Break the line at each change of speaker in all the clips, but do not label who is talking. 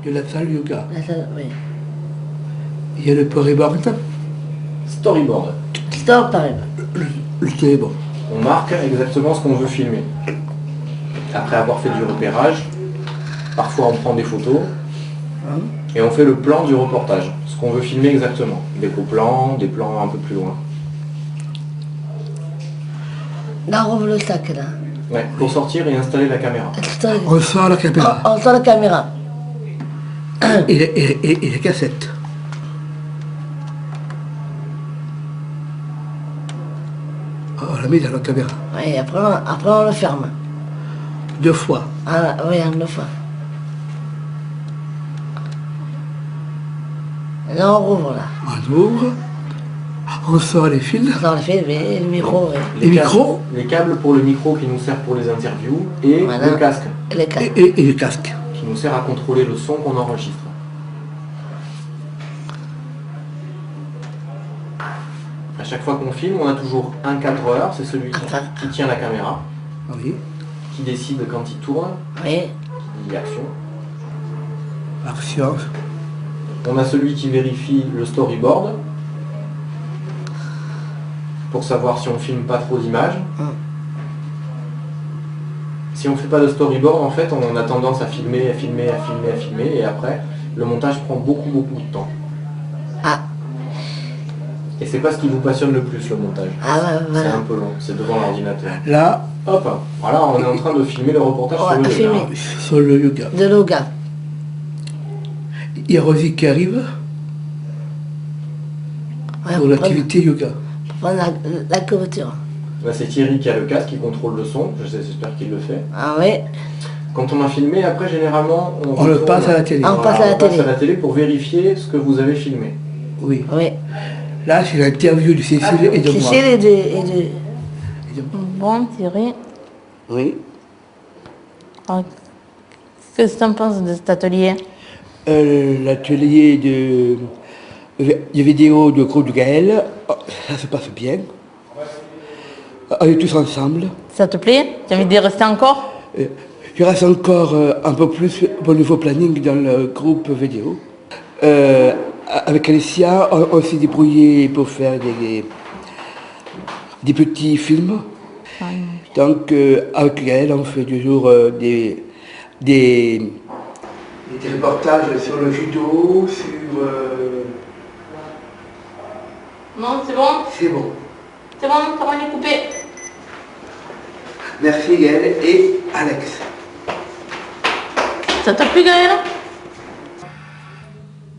de la salle yoga.
La salle, oui.
Il y a le storyboard.
Storyboard.
Stop, t'arrives.
Le storyboard.
On marque exactement ce qu'on veut filmer. Après avoir fait du repérage, parfois on prend des photos et on fait le plan du reportage. Ce qu'on veut filmer exactement. Des coplans, des plans un peu plus loin.
Là, on ouvre le sac, là.
Ouais, pour sortir et installer la caméra.
On sort la caméra.
On sort la caméra.
Et les cassettes. On la met dans la caméra.
Oui, après on le ferme.
2 fois.
Ah, oui, une fois. Là, on rouvre, là.
On ouvre. On sort les fils.
On sort le fil, le micro, oui.
Les micros.
Les câbles pour le micro qui nous sert pour les interviews et
Voilà.
le casque
Et les casques.
Et le casque.
qui nous sert à contrôler le son qu'on enregistre. À chaque fois qu'on filme, on a toujours un cadreur, c'est celui qui tient la caméra,
Oui.
qui décide quand il tourne,
Oui.
qui dit action.
Action.
On a celui qui vérifie le storyboard pour savoir si on filme pas trop d'images. Si on fait pas de storyboard, en fait, on a tendance à filmer, et après, le montage prend beaucoup de temps.
Ah.
Et c'est pas ce qui vous passionne le plus, le montage.
Ah,
C'est
voilà.
un peu long, c'est devant l'ordinateur.
Là,
Hop, voilà, on est en train de filmer le reportage
On
sur le
va
yoga.
filmer.
sur le yoga.
De yoga.
Il y a Rosie qui arrive
Ouais,
pour l'activité yoga.
Pour prendre la couverture.
Là, c'est Thierry qui a le casque, qui contrôle le son, j'espère qu'il le fait.
Ah oui.
Quand on a filmé, après, généralement,
On le
retourne-
passe à la télé.
On passe à la télé.
pour vérifier ce que vous avez filmé.
Oui.
Oui.
Là, c'est l'interview de Cécile et de moi.
Cécile et de...
Bon, Thierry,
Oui.
qu'est-ce que tu en penses de cet atelier?
L'atelier de vidéo de groupe de Gaël, ça se passe bien. On est tous ensemble.
Ça te plaît? Tu as envie d'y rester encore?
Je reste encore un peu plus au niveau planning dans le groupe vidéo. Avec Alessia, on s'est débrouillé pour faire des petits films. Donc avec Gaël, on fait toujours des reportages sur le judo, sur...
Non, c'est bon?
C'est bon.
C'est bon, t'as envie de couper?
Merci Gaël et Alex.
Ça t'a plu, Gaël?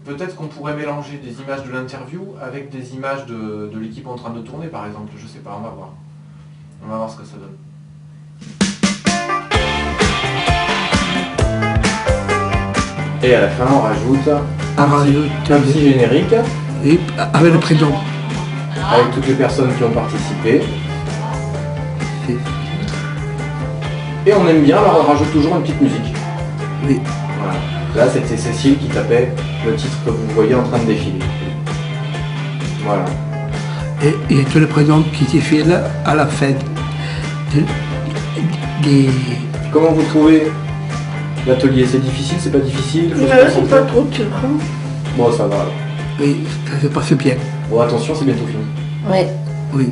Peut-être qu'on pourrait mélanger des images de l'interview avec des images de l'équipe en train de tourner, par exemple. Je sais pas, on va voir. On va voir ce que ça donne. Et à la fin, on rajoute un petit générique
Et avec le prénom.
avec toutes les personnes qui ont participé. Et on aime bien, alors on rajoute toujours une petite musique.
Oui.
Voilà. Là, c'était Cécile qui tapait le titre que vous voyez en train de défiler. Voilà.
Et tout le prénom qui s'est fait là, à la fin des...
Comment vous trouvez l'atelier? C'est difficile, c'est pas difficile? Faut se
C'est pas
concentrer.
trop dur, hein.
Bon, ça va alors.
Oui, ça se passe bien.
Bon, attention, c'est bientôt fini.
Oui.
Oui.